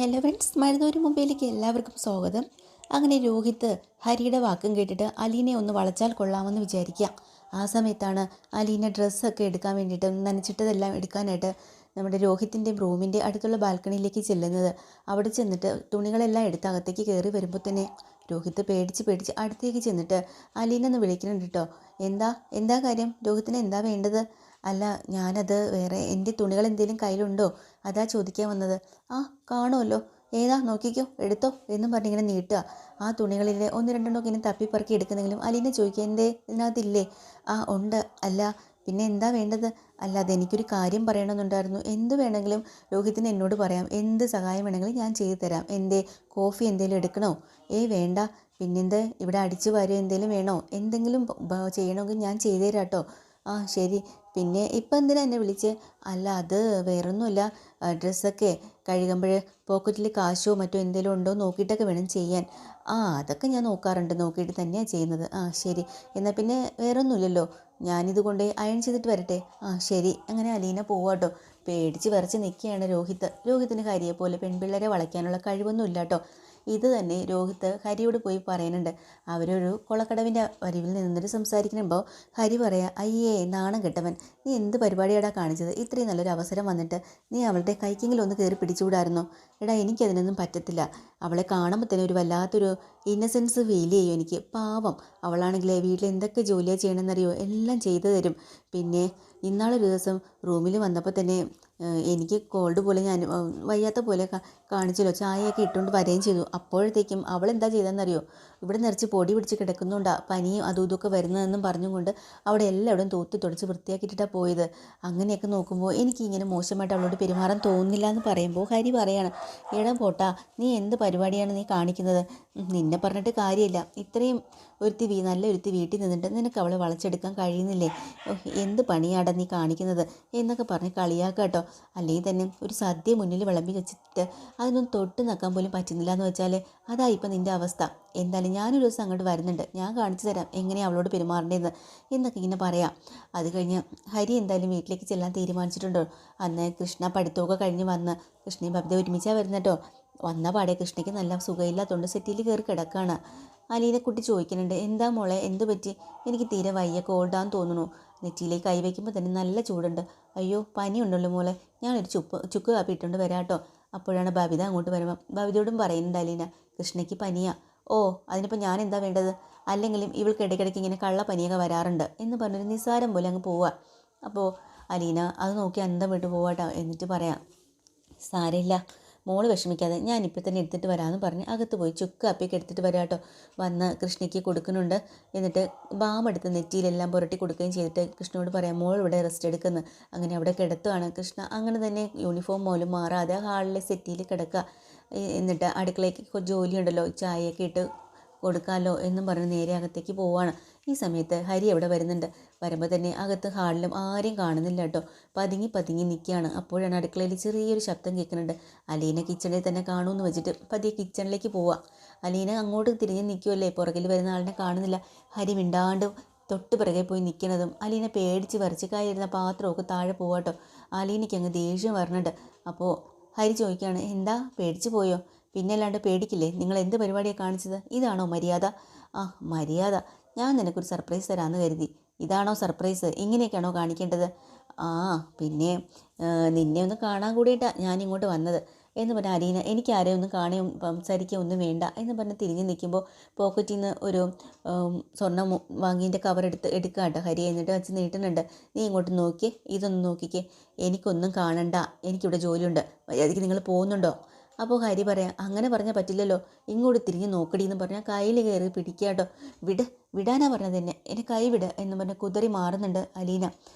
Hello friends, മരുന്നൂര് മുംബൈയിലേക്ക് എല്ലാവർക്കും സ്വാഗതം. അങ്ങനെ രോഹിത്ത് ഹരിയുടെ വാക്കും കേട്ടിട്ട് അലീനെ ഒന്ന് വളച്ചാൽ കൊള്ളാമെന്ന് വിചാരിക്കുക. ആ സമയത്താണ് അലീന ഡ്രസ്സൊക്കെ എടുക്കാൻ വേണ്ടിയിട്ട് നനച്ചിട്ടതെല്ലാം എടുക്കാനായിട്ട് നമ്മുടെ രോഹിത്തിൻ്റെ റൂമിൻ്റെ അടുത്തുള്ള ബാൽക്കണിയിലേക്ക് ചെല്ലുന്നത്. അവിടെ ചെന്നിട്ട് തുണികളെല്ലാം എടുത്ത് അകത്തേക്ക് കയറി വരുമ്പോൾ തന്നെ രോഹിത്ത് പേടിച്ച് അടുത്തേക്ക് ചെന്നിട്ട് അലീന എന്ന് വിളിക്കുന്നുണ്ട് കേട്ടോ. എന്താ എന്താ കാര്യം? രോഹിത്തിന് എന്താ വേണ്ടത്? അല്ല, ഞാനത് വേറെ എൻ്റെ തുണികൾ എന്തെങ്കിലും കയ്യിലുണ്ടോ, അതാ ചോദിക്കാൻ വന്നത്. ആ, കാണുമല്ലോ, ഏതാ നോക്കിക്കോ, എടുത്തോ എന്നും പറഞ്ഞിങ്ങനെ നീട്ടുക. ആ തുണികളിൽ ഒന്ന് രണ്ടെണ്ണം ഇങ്ങനെ തപ്പിപ്പറക്കി എടുക്കുന്നെങ്കിലും അലീന ചോദിക്കുക, എന്തേ ഇതിനകത്തില്ലേ? ആ ഉണ്ട്. അല്ല പിന്നെ എന്താ വേണ്ടത്? അല്ല, അതെനിക്കൊരു കാര്യം പറയണമെന്നുണ്ടായിരുന്നു. എന്ത് വേണമെങ്കിലും രോഹിത്തിന് എന്നോട് പറയാം, എന്ത് സഹായം വേണമെങ്കിലും ഞാൻ ചെയ്തു തരാം. എന്തേ, കോഫി എന്തെങ്കിലും എടുക്കണോ? വേണ്ട. പിന്നെന്ത്, ഇവിടെ അടിച്ചു വാരുക എന്തെങ്കിലും വേണോ? എന്തെങ്കിലും ചെയ്യണമെങ്കിൽ ഞാൻ ചെയ്തു തരാം കേട്ടോ. ആ ശരി. പിന്നെ ഇപ്പം എന്തിനാ എന്നെ വിളിച്ച്? അല്ല, അത് വേറൊന്നുമില്ല. ഡ്രസ്സൊക്കെ കഴുകുമ്പോൾ പോക്കറ്റിൽ കാശോ മറ്റോ എന്തെങ്കിലും ഉണ്ടോ നോക്കിയിട്ടൊക്കെ വേണം ചെയ്യാൻ. ആ, അതൊക്കെ ഞാൻ നോക്കാറുണ്ട്, നോക്കിയിട്ട് തന്നെയാണ് ചെയ്യുന്നത്. ആ ശരി, എന്നാൽ പിന്നെ വേറൊന്നുമില്ലല്ലോ, ഞാനിത് കൊണ്ട് അയൺ ചെയ്തിട്ട് വരട്ടെ. ആ ശരി. അങ്ങനെ അലീന പോവാട്ടോ. പേടിച്ച് വിറച്ച് നിൽക്കുകയാണ് രോഹിത്തിന് ഹരിയെ പോലെ പെൺപിള്ളേരെ വളയ്ക്കാനുള്ള കഴിവൊന്നും ഇല്ല കേട്ടോ. ഇത് തന്നെ രോഹിത്ത് ഹരിയോട് പോയി പറയുന്നുണ്ട്. അവരൊരു കൊളക്കടവിൻ്റെ അരിവിൽ നിന്നിട്ട് സംസാരിക്കുമ്പോൾ ഹരി പറയാം, അയ്യേ നാണം കെട്ടവൻ, നീ എന്ത് പരിപാടിയാടാ കാണിച്ചത്? ഇത്രയും നല്ലൊരു അവസരം വന്നിട്ട് നീ അവളുടെ കൈക്കെങ്കിലും ഒന്ന് കയറി പിടിച്ചുകൂടായിരുന്നോ? എടാ, എനിക്കതിനൊന്നും പറ്റത്തില്ല. അവളെ കാണുമ്പോൾ തന്നെ ഒരു വല്ലാത്തൊരു ഇന്നസെൻസ് ഫീൽ ചെയ്യും എനിക്ക്. പാവം, അവളാണെങ്കിൽ വീട്ടിൽ എന്തൊക്കെ ജോലിയാണ് ചെയ്യണമെന്നറിയോ, എല്ലാം ചെയ്തു തരും. പിന്നെ ഇന്നാളൊരു ദിവസം റൂമിൽ വന്നപ്പോൾ തന്നെ എനിക്ക് കോൾഡ് പോലെ, ഞാൻ വയ്യാത്ത പോലെ കാണിച്ചല്ലോ, ചായയൊക്കെ ഇട്ടുകൊണ്ട് വരികയും ചെയ്തു. അപ്പോഴത്തേക്കും അവൾ എന്താ ചെയ്തതെന്നറിയോ, ഇവിടെ നിറച്ച് പൊടി പിടിച്ച് കിടക്കുന്നുണ്ടാ, പനിയും അതും ഇതൊക്കെ വരുന്നതെന്നും പറഞ്ഞുകൊണ്ട് അവിടെ എല്ലായിടും തൂത്ത് തുടച്ച് വൃത്തിയാക്കിയിട്ടാണ് പോയത്. അങ്ങനെയൊക്കെ നോക്കുമ്പോൾ എനിക്ക് ഇങ്ങനെ മോശമായിട്ട് അവളോട് പെരുമാറാൻ തോന്നുന്നില്ല എന്ന് പറയുമ്പോൾ ഹരി പറയാണ്, എടാ പോട്ടാ, നീ എന്ത് പരിപാടിയാണ് നീ കാണിക്കുന്നത്? നിന്നെ പറഞ്ഞിട്ട് കാര്യമില്ല. ഇത്രയും നല്ല ഒരുത്തി വീട്ടിൽ നിന്നിട്ട് നിനക്ക് അവളെ വളച്ചെടുക്കാൻ കഴിയുന്നില്ലേ? എന്ത് പണിയാടാ നീ കാണിക്കുന്നത് എന്നൊക്കെ പറഞ്ഞ് കളിയാക്കുക കേട്ടോ. അല്ലെങ്കിൽ തന്നെ ഒരു സദ്യ മുന്നിൽ വിളമ്പി വെച്ചിട്ട് അതൊന്നും തൊട്ട് നിൽക്കാൻ പോലും പറ്റുന്നില്ല എന്ന് വെച്ചാൽ അതാ ഇപ്പം നിൻ്റെ അവസ്ഥ. എന്തായാലും ഞാനൊരു ദിവസം അങ്ങോട്ട് വരുന്നുണ്ട്, ഞാൻ കാണിച്ചു തരാം എങ്ങനെയാണ് അവളോട് പെരുമാറേണ്ടതെന്ന് എന്നൊക്കെ ഇങ്ങനെ പറയാം. അത് കഴിഞ്ഞ് ഹരി എന്തായാലും വീട്ടിലേക്ക് ചെല്ലാൻ തീരുമാനിച്ചിട്ടുണ്ടോ. അന്ന് കൃഷ്ണ പഠിത്തമൊക്കെ കഴിഞ്ഞ് വന്ന് കൃഷ്ണയും ബബിത ഒരുമിച്ചാണ് വരുന്നത് കേട്ടോ. വന്ന പാടെ കൃഷ്ണയ്ക്ക് നല്ല സുഖമില്ലാത്തതുകൊണ്ട് സെറ്റിൽ കയറി കിടക്കുകയാണ്. അലീനക്കുട്ടി ചോദിക്കുന്നുണ്ട്, എന്താ മോളെ, എന്ത് പറ്റി? എനിക്ക് തീരെ വയ്യ, കോൾഡാന്ന് തോന്നുന്നു. നെറ്റിയിലേക്ക് കൈ വയ്ക്കുമ്പോൾ തന്നെ നല്ല ചൂടുണ്ട്. അയ്യോ, പനിയുണ്ടല്ലോ മോളെ, ഞാനൊരു ചുക്ക് കാപ്പി ഇട്ടുകൊണ്ട് വരാം കേട്ടോ. അപ്പോഴാണ് ബബിത അങ്ങോട്ട് വരുമ്പം ബബിതയോടും പറയുന്നുണ്ട് അലീന, കൃഷ്ണയ്ക്ക് പനിയാ. ഓ, അതിനിപ്പോൾ ഞാൻ എന്താ വേണ്ടത്? അല്ലെങ്കിലും ഇവൾക്ക് ഇടയ്ക്കിടയ്ക്ക് ഇങ്ങനെ കള്ള പനിയൊക്കെ വരാറുണ്ട് എന്ന് പറഞ്ഞൊരു നിസ്സാരം പോലെ അങ്ങ് പോവുക. അപ്പോൾ അലീന അത് നോക്കി അന്തം വിട്ട് പോവാട്ടോ. എന്നിട്ട് പറയാം, സാരമില്ല മോള് വിഷമിക്കാതെ, ഞാനിപ്പോൾ തന്നെ എടുത്തിട്ട് വരാമെന്ന് പറഞ്ഞ് അകത്ത് പോയി ചുക്ക് കാപ്പിയൊക്കെ എടുത്തിട്ട് വരാം കേട്ടോ. വന്ന് കൃഷ്ണയ്ക്ക് കൊടുക്കുന്നുണ്ട്. എന്നിട്ട് ബാമെടുത്ത് നെറ്റിയിലെല്ലാം പുരട്ടി കൊടുക്കുകയും ചെയ്തിട്ട് കൃഷ്ണനോട് പറയാം, മോൾ ഇവിടെ റെസ്റ്റ് എടുക്കുന്നു. അങ്ങനെ അവിടെ കിടത്തുകയാണ് കൃഷ്ണ. അങ്ങനെ തന്നെ യൂണിഫോം പോലും മാറാതെ ഹാളിലെ സെറ്റിയിൽ കിടക്കുക. എന്നിട്ട് അടുക്കളയ്ക്ക് ജോലിയുണ്ടല്ലോ, ചായയൊക്കെ ഇട്ട് കൊടുക്കാമല്ലോ എന്നും പറഞ്ഞ് നേരെ അകത്തേക്ക് പോവാണ്. ഈ സമയത്ത് ഹരി അവിടെ വരുന്നുണ്ട്. വരുമ്പോൾ തന്നെ അകത്ത് ഹാളിലും ആരെയും കാണുന്നില്ല കേട്ടോ. പതുങ്ങി നിൽക്കുകയാണ്. അപ്പോഴാണ് അടുക്കളയിൽ ചെറിയൊരു ശബ്ദം കേൾക്കുന്നുണ്ട്. അലീന കിച്ചണിൽ തന്നെ കാണുമെന്ന് വെച്ചിട്ട് പതിയെ കിച്ചണിലേക്ക് പോവുക. അലീന അങ്ങോട്ട് തിരിഞ്ഞ് നിൽക്കുമല്ലേ, പുറകിൽ വരുന്ന ആളിനെ കാണുന്നില്ല. ഹരി മിണ്ടാണ്ട് തൊട്ട് പിറകെ പോയി നിൽക്കുന്നതും അലീന പേടിച്ച് വരച്ച് കയ്യിരുന്ന പാത്രമൊക്കെ താഴെ പോവാട്ടോ. അലീനയ്ക്ക് അങ്ങ് ദേഷ്യം വരുന്നുണ്ട്. അപ്പോൾ ഹരി ചോദിക്കുകയാണ്, എന്താ പേടിച്ച് പോയോ? പിന്നെ അല്ലാണ്ട് പേടിക്കില്ലേ? നിങ്ങൾ എന്ത് പരിപാടിയാണ് കാണിച്ചത്? ഇതാണോ മര്യാദ? ആ, മര്യാദ? ഞാൻ നിനക്കൊരു സർപ്രൈസ് തരാമെന്ന് കരുതി. ഇതാണോ സർപ്രൈസ്? ഇങ്ങനെയൊക്കെയാണോ കാണിക്കേണ്ടത്? ആ, പിന്നെ നിന്നെ ഒന്ന് കാണാൻ കൂടിയിട്ടാണ് ഞാനിങ്ങോട്ട് വന്നത് എന്ന് പറഞ്ഞാൽ അലീന, എനിക്ക് ആരെയും ഒന്നും കാണുകയും സംസാരിക്കുകയും ഒന്നും വേണ്ട എന്ന് പറഞ്ഞ് തിരിഞ്ഞ് നിൽക്കുമ്പോൾ പോക്കറ്റിൽ നിന്ന് ഒരു സ്വർണ്ണം വാങ്ങിയതിൻ്റെ കവർ എടുക്കുക കേട്ടോ ഹരി. എന്നിട്ട് വെച്ച് നീട്ടുന്നുണ്ട്. നീ ഇങ്ങോട്ട് നോക്കിയേ, ഇതൊന്ന് നോക്കിക്കേ, എനിക്കൊന്നും കാണണ്ട, എനിക്കിവിടെ ജോലിയുണ്ട്, മര്യാദയ്ക്ക് നിങ്ങൾ പോകുന്നുണ്ടോ? അപ്പോൾ ഹരി പറയാം, അങ്ങനെ പറഞ്ഞാൽ പറ്റില്ലല്ലോ, ഇങ്ങോട്ട് തിരിഞ്ഞ് നോക്കടി എന്ന് പറഞ്ഞാൽ കയ്യിൽ കയറി പിടിക്കുക കേട്ടോ. വിടാനാ പറഞ്ഞത് തന്നെ, എന്നെ കൈ വിട് എന്ന് പറഞ്ഞ് കുതറി മാറുന്നുണ്ട് അലീന.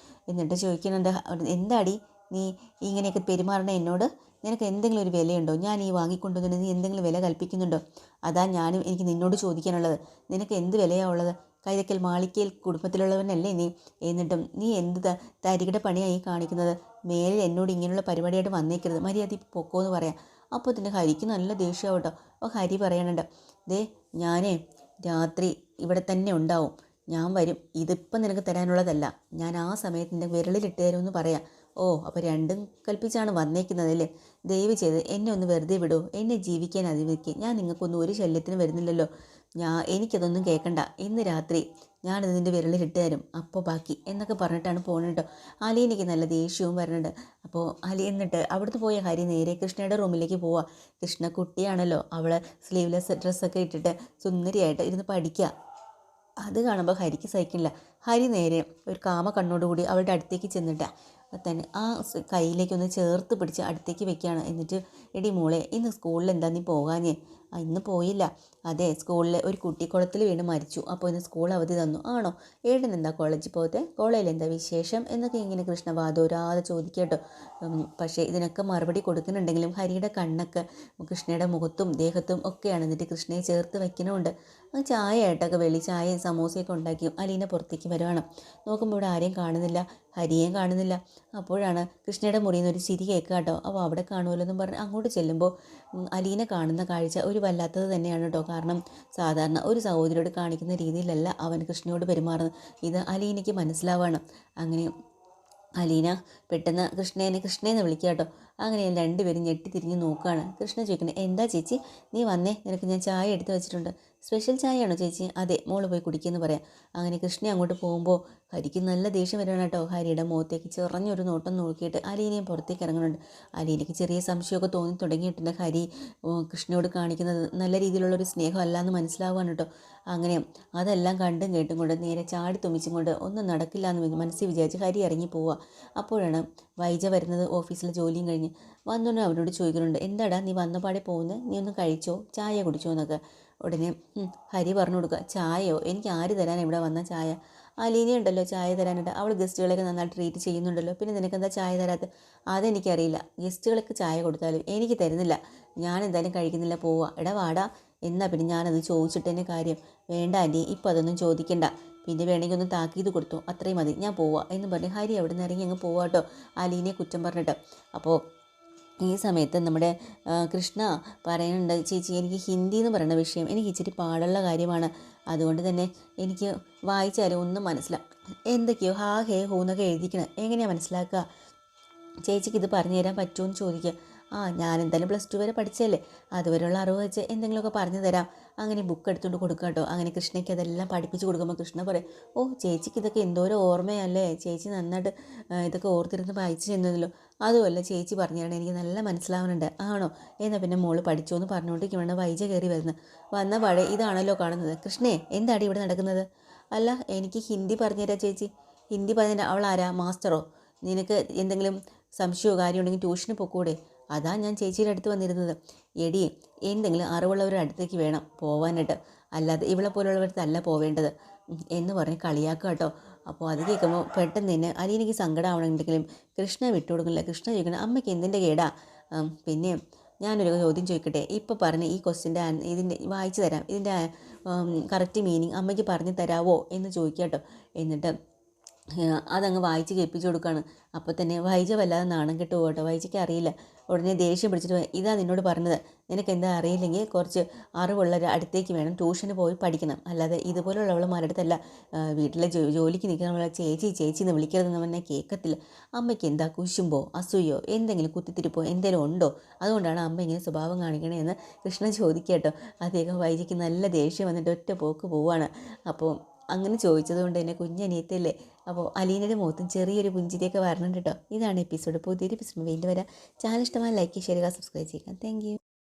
എന്നിട്ട് ചോദിക്കുന്നുണ്ട്, എന്താടി നീ ഇങ്ങനെയൊക്കെ പെരുമാറണ എന്നോട്? നിനക്ക് എന്തെങ്കിലും ഒരു വിലയുണ്ടോ? ഞാൻ ഈ വാങ്ങിക്കൊണ്ടുവന്നിട്ട് നീ എന്തെങ്കിലും വില കൽപ്പിക്കുന്നുണ്ടോ? അതാ എനിക്ക് നിന്നോട് ചോദിക്കാനുള്ളത്. നിനക്ക് എന്ത് വിലയാണ് ഉള്ളത്? കൈതക്കൽ മാളിക്കയിൽ കുടുംബത്തിലുള്ളവനല്ലേ നീ? എന്നിട്ടും നീ എന്ത് തരികിട പണിയായി കാണിക്കുന്നത്? മേലിൽ എന്നോട് ഇങ്ങനെയുള്ള പരിപാടിയായിട്ട് വന്നേക്കരുത്, മര്യാദ പൊക്കോ എന്ന് പറയാം. അപ്പോൾ തന്നെ ഹരിക്ക് നല്ല ദേഷ്യമാവും കേട്ടോ. അപ്പോൾ ഹരി പറയുന്നുണ്ട്, ദേ ഞാനേ രാത്രി ഇവിടെ തന്നെ ഉണ്ടാവും, ഞാൻ വരും. ഇതിപ്പം നിനക്ക് തരാനുള്ളതല്ല, ഞാൻ ആ സമയത്ത് നിൻ്റെ വിരലിലിട്ട് തരുമെന്ന് പറയാം. ഓ അപ്പോൾ രണ്ടും കൽപ്പിച്ചാണ് വന്നേക്കുന്നതല്ലേ? ദയവ് ചെയ്ത് എന്നെ ഒന്ന് വെറുതെ വിടൂ, എന്നെ ജീവിക്കാൻ അനുവദിക്കുക. ഞാൻ നിങ്ങൾക്കൊന്നും ഒരു ശല്യത്തിന് വരുന്നില്ലല്ലോ. എനിക്കതൊന്നും കേൾക്കണ്ട. ഇന്ന് രാത്രി ഞാനത് നിൻ്റെ വിരലിലിട്ട് തരും, അപ്പോൾ ബാക്കി എന്നൊക്കെ പറഞ്ഞിട്ടാണ് പോകുന്നത് കേട്ടോ. അലീനയ്ക്ക് നല്ല ദേഷ്യവും വരുന്നുണ്ട്. അപ്പോൾ എന്നിട്ട് അവിടുന്ന് പോയ ഹരി നേരെ കൃഷ്ണയുടെ റൂമിലേക്ക് പോവുക. കൃഷ്ണ കുട്ടിയാണല്ലോ, അവൾ സ്ലീവ്ലെസ് ഡ്രസ്സൊക്കെ ഇട്ടിട്ട് സുന്ദരിയായിട്ട് ഇരുന്ന് പഠിക്കുക. അത് കാണുമ്പോൾ ഹരിക്ക് സഹിക്കില്ല. ഹരി നേരെ ഒരു കാമ കണ്ണോടുകൂടി അവളുടെ അടുത്തേക്ക് ചെന്നിട്ട് തന്നെ ആ കയ്യിലേക്കൊന്ന് ചേർത്ത് പിടിച്ച് അടുത്തേക്ക് വെക്കുകയാണ്. എന്നിട്ട് എടി മോളെ, ഇന്ന് സ്കൂളിൽ എന്താ നീ പോകാഞ്ഞേ? ഇന്ന് പോയില്ല. അതെ, സ്കൂളിൽ ഒരു കുട്ടി കുളത്തിൽ വീണ് മരിച്ചു, അപ്പോൾ ഇന്ന് സ്കൂൾ അവധി തന്നു. ആണോ? ഏട്ടൻ എന്താ കോളേജിൽ പോകത്തെ? കോളേജിൽ എന്താ വിശേഷം എന്നൊക്കെ ഇങ്ങനെ കൃഷ്ണ വാദോരാതെ ചോദിക്കട്ടോ. പക്ഷേ ഇതിനൊക്കെ മറുപടി കൊടുക്കുന്നുണ്ടെങ്കിലും ഹരിയുടെ കണ്ണൊക്കെ കൃഷ്ണയുടെ മുഖത്തും ദേഹത്തും ഒക്കെയാണ്. എന്നിട്ട് കൃഷ്ണയെ ചേർത്ത് വയ്ക്കണമുണ്ട്. ചായ ആയിട്ടൊക്കെ വെളി ചായയും സമൂസയൊക്കെ ഉണ്ടാക്കി അലീന പുറത്തേക്ക് വരുവാണ്. നോക്കുമ്പോൾ ഇവിടെ ആരെയും കാണുന്നില്ല, ഹരിയേയും കാണുന്നില്ല. അപ്പോഴാണ് കൃഷ്ണയുടെ മുറിയിൽ നിന്ന് ഒരു ചിരി കേൾക്കുക കേട്ടോ. അപ്പോൾ അവിടെ കാണുമല്ലോ എന്നും പറഞ്ഞ് അങ്ങോട്ട് ചെല്ലുമ്പോൾ അലീന കാണുന്ന കാഴ്ച ഒരു വല്ലാത്തത് തന്നെയാണ് കേട്ടോ. കാരണം സാധാരണ ഒരു സഹോദരിയോട് കാണിക്കുന്ന രീതിയിലല്ല അവൻ കൃഷ്ണയോട് പെരുമാറുന്നത്. ഇത് അലീനയ്ക്ക് മനസ്സിലാവാണ്. അങ്ങനെ അലീന പെട്ടെന്ന് കൃഷ്ണയെന്ന് വിളിക്കുക കേട്ടോ. അങ്ങനെ രണ്ടുപേരും ഞെട്ടിത്തിരിഞ്ഞ് നോക്കുകയാണ്. കൃഷ്ണ ചോദിക്കുന്നത്, എന്താ ചേച്ചി നീ വന്നേ? നിനക്ക് ഞാൻ ചായ എടുത്ത് വെച്ചിട്ടുണ്ട്. സ്പെഷ്യൽ ചായയാണോ ചേച്ചി? അതെ, മോള് പോയി കുടിക്കുമെന്ന് പറയാം. അങ്ങനെ കൃഷ്ണ അങ്ങോട്ട് പോകുമ്പോൾ ഹരിക്ക് നല്ല ദേഷ്യം വരികയാണ് കേട്ടോ. ഹരിയുടെ മുഖത്തേക്ക് ചെറിഞ്ഞൊരു നോട്ടം നോക്കിയിട്ട് അലീനയും പുറത്തേക്ക് ഇറങ്ങുന്നുണ്ട്. അലീനയ്ക്ക് ചെറിയ സംശയമൊക്കെ തോന്നി തുടങ്ങിയിട്ടുണ്ട്. ഹരി കൃഷ്ണയോട് കാണിക്കുന്നത് നല്ല രീതിയിലുള്ളൊരു സ്നേഹമല്ല എന്ന് മനസ്സിലാവുകയാണ് കേട്ടോ. അങ്ങനെ അതെല്ലാം കണ്ടും കേട്ടും കൊണ്ട് നേരെ ചാടി തുമ്മിച്ചും കൊണ്ട് ഒന്നും നടക്കില്ല എന്ന് മനസ്സിൽ വിചാരിച്ച് ഹരി ഇറങ്ങി പോവുക. അപ്പോഴാണ് വൈജ വരുന്നത്. ഓഫീസിലെ ജോലിയും കഴിഞ്ഞ് വന്നോണ്ട് അവനോട് ചോദിക്കുന്നുണ്ട്, എന്താടാ നീ വന്നപാടെ പോകുന്നത്? നീ ഒന്ന് കഴിച്ചോ, ചായ കുടിച്ചോ എന്നൊക്കെ. ഉടനെ ഹരി പറഞ്ഞു കൊടുക്കുക, ചായയോ? എനിക്ക് ആര് തരാൻ ഇവിടെ വന്ന ചായ? അലീനയുണ്ടല്ലോ ചായ തരാനായിട്ട്, അവൾ ഗസ്റ്റുകളൊക്കെ നന്നായിട്ട് ട്രീറ്റ് ചെയ്യുന്നുണ്ടല്ലോ, പിന്നെ നിനക്കെന്താ ചായ തരാത്ത? അതെനിക്കറിയില്ല. ഗസ്റ്റുകൾക്ക് ചായ കൊടുത്താലും എനിക്ക് തരുന്നില്ല. ഞാൻ എന്തായാലും കഴിക്കുന്നില്ല, പോവുക. എടാ വാടാ. എന്നാൽ പിന്നെ ഞാനത് ചോദിച്ചിട്ട് തന്നെ കാര്യം. വേണ്ട ആൻറ്റി, ഇപ്പം അതൊന്നും ചോദിക്കണ്ട. പിന്നെ വേണമെങ്കിൽ ഒന്ന് താക്കീത് കൊടുത്തു, അത്രയും മതി, ഞാൻ പോവുക എന്ന് പറഞ്ഞ് ഹരി അവിടെ നിന്ന് ഇറങ്ങി അങ്ങ് പോവാട്ടോ, അലീനയെ കുറ്റം പറഞ്ഞിട്ട്. അപ്പോൾ ഈ സമയത്ത് നമ്മുടെ കൃഷ്ണ പറയുന്നുണ്ട്, ചേച്ചി എനിക്ക് ഹിന്ദി എന്ന് പറയുന്ന വിഷയം എനിക്ക് ഇച്ചിരി പാടുള്ള കാര്യമാണ്. അതുകൊണ്ട് തന്നെ എനിക്ക് വായിച്ചാലും ഒന്നും മനസ്സിലാവും. എന്തൊക്കെയോ ഹാ ഹേ ഹൂ എന്നൊക്കെ എഴുതിക്കണം, എങ്ങനെയാണ് മനസ്സിലാക്കുക? ചേച്ചിക്ക് ഇത് പറഞ്ഞു തരാൻ പറ്റുമോ എന്ന് ചോദിക്കുക. ഞാൻ എന്തായാലും +2 വരെ പഠിച്ചല്ലേ, അതുവരെയുള്ള അറിവ് വെച്ച് എന്തെങ്കിലുമൊക്കെ പറഞ്ഞു തരാം. അങ്ങനെ ബുക്ക് എടുത്തുകൊണ്ട് കൊടുക്കുക കേട്ടോ. അങ്ങനെ കൃഷ്ണയ്ക്ക് അതെല്ലാം പഠിപ്പിച്ച് കൊടുക്കുമ്പോൾ കൃഷ്ണ പറയും, ഓ ചേച്ചിക്ക് ഇതൊക്കെ എന്തോരം ഓർമ്മയല്ലേ, ചേച്ചി നന്നായിട്ട് ഇതൊക്കെ ഓർത്തിരുന്ന് വായിച്ചു ചെന്നതല്ലോ. അതുമല്ല ചേച്ചി പറഞ്ഞു തരണം, എനിക്ക് നല്ല മനസ്സിലാവുന്നുണ്ട്. ആണോ? എന്നാൽ പിന്നെ മോള് പഠിച്ചോ എന്ന് പറഞ്ഞുകൊണ്ടിരിക്കുമ്പോൾ വൈജ കയറി വന്ന പാടെ ഇതാണല്ലോ കാണുന്നത്. കൃഷ്ണേ, എന്താണ് ഇവിടെ നടക്കുന്നത്? അല്ല, എനിക്ക് ഹിന്ദി പറഞ്ഞുതരാം ചേച്ചി. ഹിന്ദി പറഞ്ഞുതരാം. അവൾ ആരാ? മാസ്റ്ററോ? നിനക്ക് എന്തെങ്കിലും സംശയമോ കാര്യമുണ്ടെങ്കിൽ ട്യൂഷന് പൊക്കൂടെ? അതാ ഞാൻ ചേച്ചിയുടെ അടുത്ത് വന്നിരുന്നത്. എടി, എന്തെങ്കിലും അറിവുള്ളവരുടെ അടുത്തേക്ക് വേണം പോവാനായിട്ട്, അല്ലാതെ ഇവളെ പോലുള്ളവരത്തല്ല പോവേണ്ടത് എന്ന് പറഞ്ഞ് കളിയാക്കുക കേട്ടോ. അപ്പോൾ അത് കേൾക്കുമ്പോൾ പെട്ടെന്ന് തന്നെ അലീനയ്ക്ക് സങ്കടമാവണമെങ്കിലും കൃഷ്ണ വിട്ടുകൊടുക്കില്ല. കൃഷ്ണ ചോദിക്കണം, അമ്മയ്ക്ക് എന്തിൻ്റെ കേടാ? പിന്നെ ഞാനൊരു ചോദ്യം ചോദിക്കട്ടെ, ഇപ്പോൾ പറഞ്ഞ് ഈ ക്വസ്റ്റ്യൻ്റെ ഇതിൻ്റെ വായിച്ചു തരാം, ഇതിൻ്റെ കറക്റ്റ് മീനിങ് അമ്മയ്ക്ക് പറഞ്ഞു തരാവോ എന്ന് ചോദിക്കുക കേട്ടോ. എന്നിട്ട് അതങ്ങ് വായിച്ച് കേൾപ്പിച്ചു കൊടുക്കുകയാണ്. അപ്പോൾ തന്നെ വൈജ വല്ലാതെ നാണം കെട്ട് പോകട്ടോ. വൈജയ്ക്ക് അറിയില്ല. ഉടനെ ദേഷ്യം പിടിച്ചിട്ട്, ഇതാ നിന്നോട് പറഞ്ഞത്, നിനക്ക് എന്താ അറിയില്ലെങ്കിൽ കുറച്ച് അറിവുള്ള അടുത്തേക്ക് വേണം ട്യൂഷന് പോയി പഠിക്കണം, അല്ലാതെ ഇതുപോലുള്ളവളുമാരുടെ അടുത്തല്ല വീട്ടിലെ ജോലിക്ക് നിൽക്കുന്ന ചേച്ചി ചേച്ചി എന്ന് വിളിക്കരുതെന്ന് പറഞ്ഞാൽ കേൾക്കത്തില്ല. അമ്മയ്ക്ക് എന്താ കുശുമ്പോ അസൂയോ എന്തെങ്കിലും കുത്തിത്തിരിപ്പോ എന്തെങ്കിലും ഉണ്ടോ? അതുകൊണ്ടാണ് അമ്മ ഇങ്ങനെ സ്വഭാവം കാണിക്കണേ എന്ന് കൃഷ്ണൻ ചോദിക്കട്ടോ. അദ്ദേഹം വൈജയ്ക്ക് നല്ല ദേഷ്യം വന്നിട്ട് ഒറ്റ പോക്ക് പോവാണ്. അപ്പോൾ അങ്ങനെ ചോദിച്ചത് കൊണ്ട് തന്നെ കുഞ്ഞനിയത്തല്ലേ. അപ്പോൾ അലീനയുടെ മുഖത്തും ചെറിയൊരു പുഞ്ചിരിയൊക്കെ വരണം കേട്ടോ. ഇതാണ് എപ്പിസോഡ്. പുതിയൊരു എപ്പിസോഡ് വീണ്ടും വരാം. ചാനൽ ഇഷ്ടമായി ലൈക്ക് ചെയ്യുക, സബ്സ്ക്രൈബ് ചെയ്യുക. Thank you.